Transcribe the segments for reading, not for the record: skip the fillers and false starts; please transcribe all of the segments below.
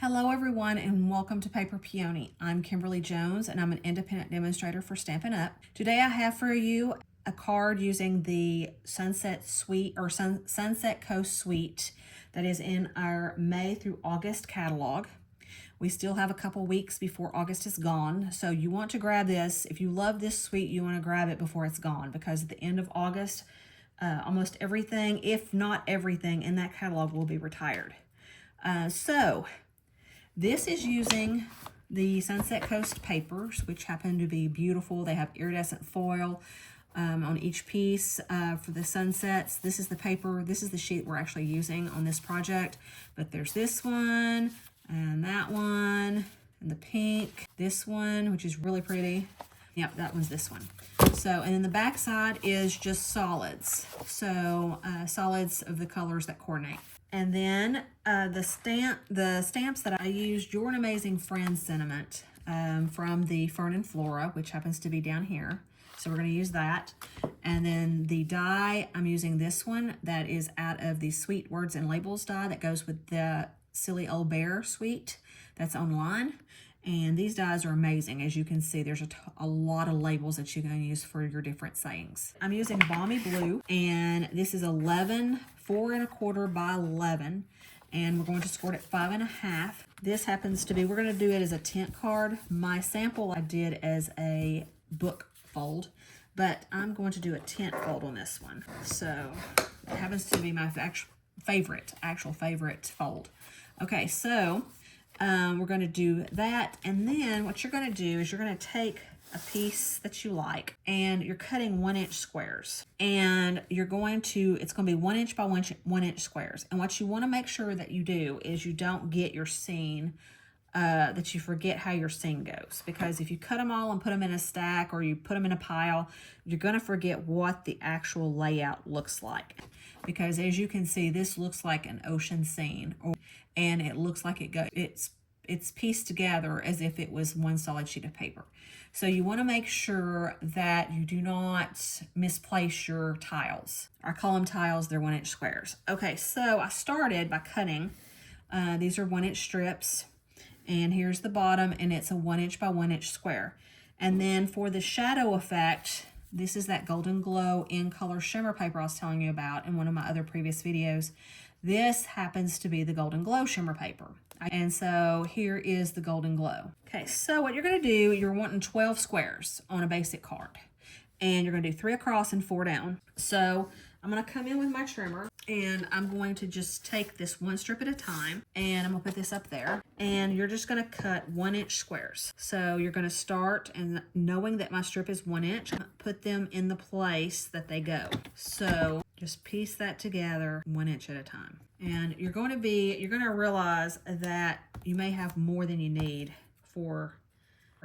Hello everyone and welcome to Paper Peony. I'm Kimberly Jones and I'm an independent demonstrator for Stampin' Up. Today I have for you a card using the Sunset Coast Suite that is in our May through August catalog. We still have a couple weeks before August is gone, so you want to grab this. If you love this suite, you want to grab it before it's gone, because at the end of August, almost everything, if not everything, in that catalog will be retired. This is using the Sunset Coast papers, which happen to be beautiful. They have iridescent foil on each piece for the sunsets. This is the paper. This is the sheet we're actually using on this project. But there's this one, and that one, and the pink. This one, which is really pretty. Yep, that one's this one. So, and then the back side is just solids. So, solids of the colors that coordinate. And then the stamps that I used, You're an Amazing Friend sentiment from the Fern and Flora, which happens to be down here. So we're going to use that. And then the die, I'm using this one that is out of the Sweet Words and Labels die that goes with the Silly Old Bear suite that's online. And these dies are amazing. As you can see, there's a lot of labels that you can use for your different sayings. I'm using Balmy Blue, and this is 11, 4 1/4 by 11, and we're going to score it at 5 1/2. This happens to be, we're going to do it as a tent card. My sample I did as a book fold, but I'm going to do a tent fold on this one. So it happens to be my actual favorite fold. Okay, so we're going to do that, and then what you're going to do is you're going to take a piece that you like, and you're cutting 1-inch squares, and you're going to, it's going to be 1 inch by 1 inch squares. And what you want to make sure that you do is you don't get your scene, that you forget how your scene goes, because if you cut them all and put them in a stack, or you put them in a pile, you're going to forget what the actual layout looks like. Because as you can see, this looks like an ocean scene, and it looks like it's pieced together as if it was one solid sheet of paper. So you want to make sure that you do not misplace your tiles. I call them tiles, they're 1-inch squares. Okay, so I started by cutting, these are 1-inch strips, and here's the bottom, and it's a 1 inch by 1 inch square. And then for the shadow effect, this is that Golden Glow in color shimmer paper I was telling you about in one of my other previous videos. This happens to be the Golden Glow shimmer paper. And so here is the Golden Glow. Okay, so what you're going to do, you're wanting 12 squares on a basic card. And you're going to do 3 across and 4 down. So I'm going to come in with my trimmer, and I'm going to just take this one strip at a time, and I'm going to put this up there, and you're just going to cut 1-inch squares. So you're going to start, and knowing that my strip is 1 inch, put them in the place that they go. So just piece that together 1 inch at a time. And you're going to realize that you may have more than you need for.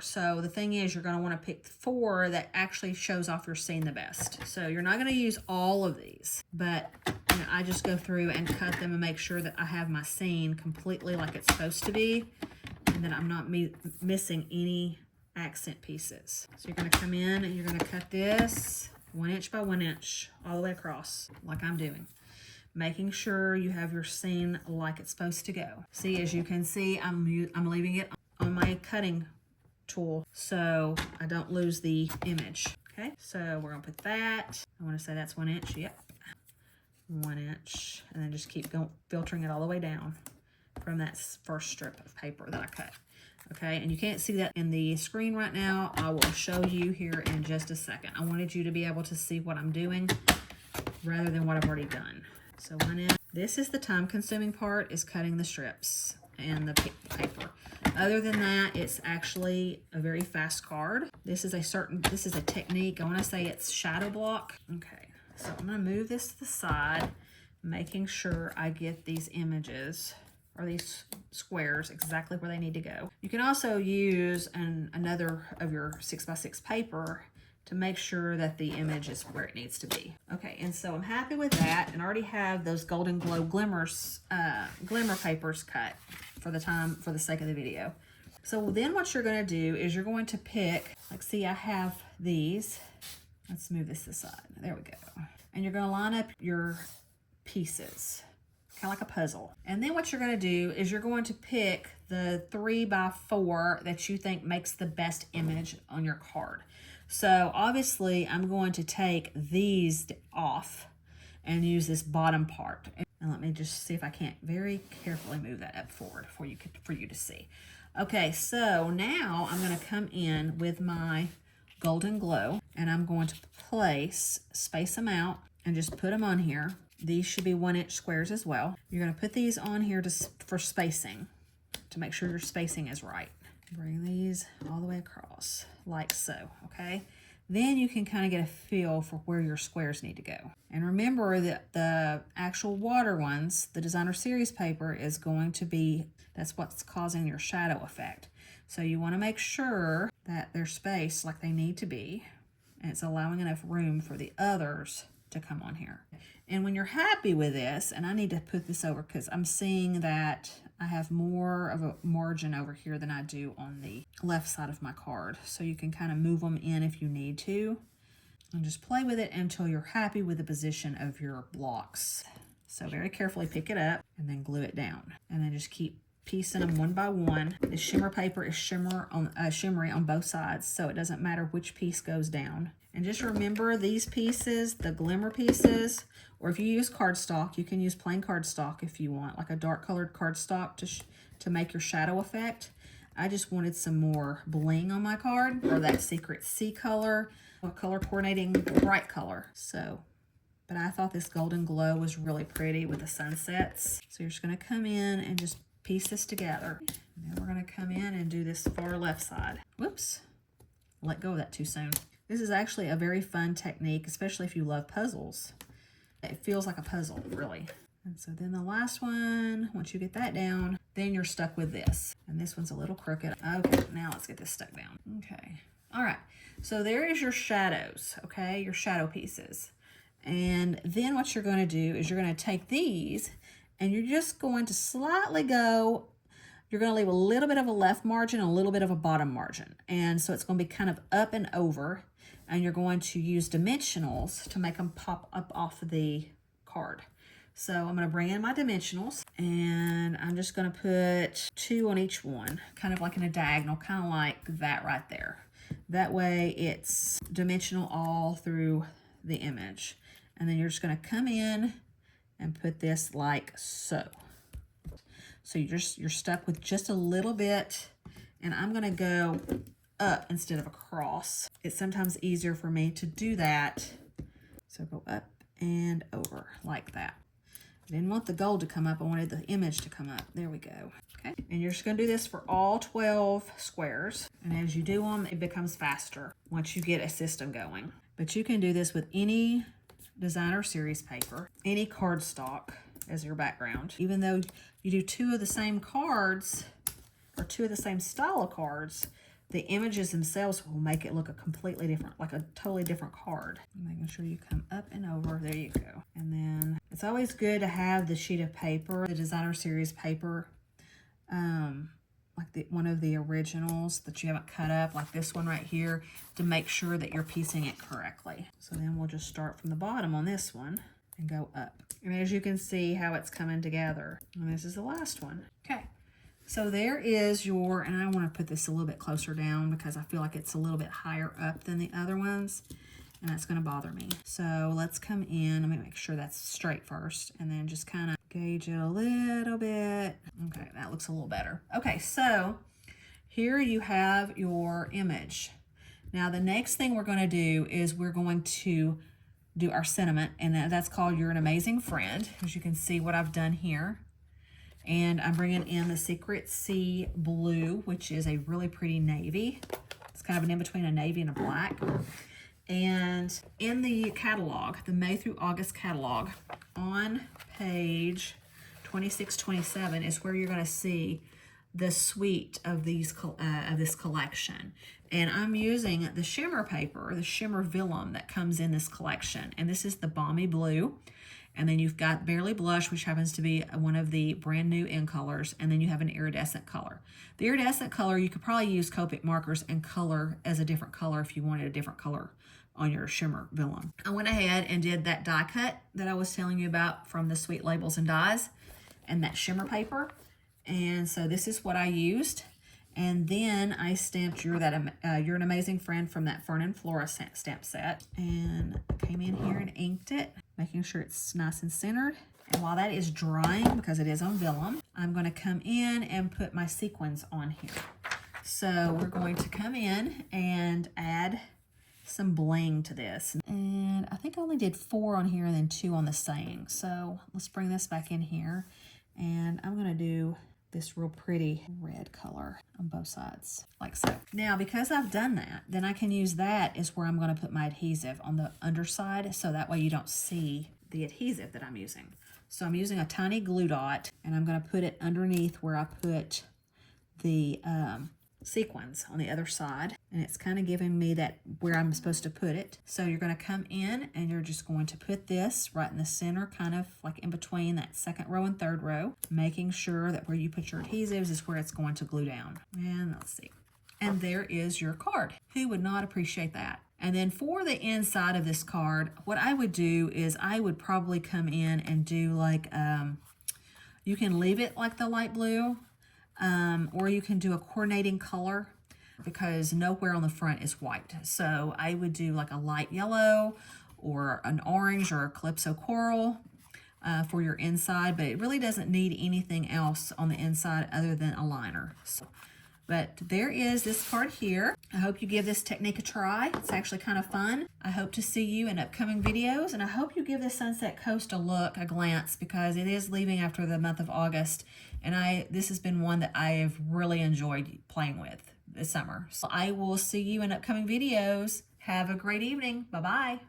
So the thing is, you're going to want to pick 4 that actually shows off your scene the best. So you're not going to use all of these, but I just go through and cut them and make sure that I have my scene completely like it's supposed to be, and that I'm not missing any accent pieces. So you're going to come in and you're going to cut this 1 inch by 1 inch all the way across, like I'm doing, making sure you have your scene like it's supposed to go. See, as you can see, I'm leaving it on my cutting tool so I don't lose the image. Okay, so we're gonna put that. I want to say that's 1 inch. Yep, 1 inch, and then just keep filtering it all the way down from that first strip of paper that I cut. Okay, and you can't see that in the screen right now. I will show you here in just a second. I wanted you to be able to see what I'm doing rather than what I've already done. So 1 inch. This is the time-consuming part, is cutting the strips and the paper. Other than that, it's actually a very fast card. This is a technique. I want to say it's shadow block. Okay, so I'm going to move this to the side, making sure I get these images or these squares exactly where they need to go. You can also use another of your 6x6 paper to make sure that the image is where it needs to be. Okay, and so I'm happy with that, and I already have those Golden Glow glimmer papers cut for the sake of the video. So then what you're going to do is you're going to pick, like, see, I have these. Let's move this aside. There we go. And you're going to line up your pieces. kind of like a puzzle. And then what you're going to do is you're going to pick the 3x4 that you think makes the best image on your card. So obviously I'm going to take these off and use this bottom part. And let me just see if I can't very carefully move that up forward for you to see. Okay, so now I'm going to come in with my Golden Glow and I'm going to space them out and just put them on here. These should be 1-inch squares as well. You're going to put these on here for spacing, to make sure your spacing is right. Bring these all the way across, like so, okay? Then you can kind of get a feel for where your squares need to go. And remember that the actual water ones, the designer series paper, is going to be, that's what's causing your shadow effect. So you want to make sure that they're spaced like they need to be, and it's allowing enough room for the others to come on here. And when you're happy with this, and I need to put this over because I'm seeing that I have more of a margin over here than I do on the left side of my card. So you can kind of move them in if you need to. And just play with it until you're happy with the position of your blocks. So very carefully pick it up and then glue it down. And then just keep piecing them one by one. The shimmer paper is shimmery on both sides, so it doesn't matter which piece goes down. And just remember these pieces, the glimmer pieces, or if you use cardstock, you can use plain cardstock if you want, like a dark colored cardstock to make your shadow effect. I just wanted some more bling on my card, or that secret C color, a color coordinating bright color. So, but I thought this Golden Glow was really pretty with the sunsets. So you're just gonna come in and just piece this together. And then we're gonna come in and do this far left side. Whoops, let go of that too soon. This is actually a very fun technique, especially if you love puzzles. It feels like a puzzle, really. And so then the last one, once you get that down, then you're stuck with this. And this one's a little crooked. Okay, now let's get this stuck down. Okay, all right. So there is your shadows, okay? Your shadow pieces. And then what you're gonna do is you're gonna take these and you're just going to slightly go, you're gonna leave a little bit of a left margin, a little bit of a bottom margin. And so it's gonna be kind of up and over, and you're going to use dimensionals to make them pop up off of the card. So I'm gonna bring in my dimensionals and I'm just gonna put 2 on each one, kind of like in a diagonal, kind of like that right there. That way it's dimensional all through the image. And then you're just gonna come in and put this like so. So you're stuck with just a little bit, and I'm gonna go up instead of across. It's sometimes easier for me to do that. So go up and over like that. I didn't want the gold to come up, I wanted the image to come up. There we go. Okay, and you're just gonna do this for all 12 squares. And as you do them, it becomes faster once you get a system going. But you can do this with any designer series paper, any cardstock as your background. Even though you do 2 of the same cards or 2 of the same style of cards, the images themselves will make it look a completely different, like a totally different card. Making sure you come up and over, there you go. And then it's always good to have the sheet of paper, the designer series paper, like one of the originals that you haven't cut up, like this one right here, to make sure that you're piecing it correctly. So then we'll just start from the bottom on this one and go up. And as you can see how it's coming together. And this is the last one. Okay, so there is your, and I want to put this a little bit closer down because I feel like it's a little bit higher up than the other ones, and that's going to bother me. So let's come in, let me make sure that's straight first, and then just kind of gauge it a little bit. Okay, that looks a little better. Okay, so here you have your image. Now the next thing we're going to do is we're going to do our sentiment, and that's called You're an Amazing Friend. As you can see what I've done here. And I'm bringing in the Secret Sea Blue, which is a really pretty navy. It's kind of an in-between a navy and a black. And in the catalog, the May through August catalog, on page 26-27 is where you're going to see the suite of these of this collection. And I'm using the shimmer paper, the shimmer vellum that comes in this collection. And this is the Balmy Blue. And then you've got Barely Blush, which happens to be one of the brand new in colors. And then you have an iridescent color. The iridescent color, you could probably use Copic markers and color as a different color if you wanted a different color on your shimmer vellum. I went ahead and did that die cut that I was telling you about from the Sweet Labels and Dies. and that shimmer paper. And so this is what I used. And then I stamped You're an Amazing Friend from that Fern and Flora stamp set. And came in here and inked it, making sure it's nice and centered. And while that is drying, because it is on vellum, I'm going to come in and put my sequins on here. So we're going to come in and add some bling to this. And I think I only did 4 on here and then 2 on the saying. So let's bring this back in here. And I'm going to do this real pretty red color on both sides, like so. Now, because I've done that, then I can use that is where I'm going to put my adhesive on the underside, so that way you don't see the adhesive that I'm using. So I'm using a tiny glue dot, and I'm going to put it underneath where I put the sequins on the other side, and it's kind of giving me that where I'm supposed to put it. So you're going to come in and you're just going to put this right in the center, kind of like in between that second row and third row, making sure that where you put your adhesives is where it's going to glue down. And let's see. And there is your card. Who would not appreciate that? And then for the inside of this card, what I would do is I would probably come in and do like, you can leave it like the light blue, or you can do a coordinating color, because nowhere on the front is white. So I would do like a light yellow or an orange or a calypso coral for your inside, but it really doesn't need anything else on the inside other than a liner. But there is this card here. I hope you give this technique a try. It's actually kind of fun. I hope to see you in upcoming videos, and I hope you give the Sunset Coast a glance, because it is leaving after the month of August, and this has been one that I have really enjoyed playing with this summer. So I will see you in upcoming videos. Have a great evening. Bye-bye.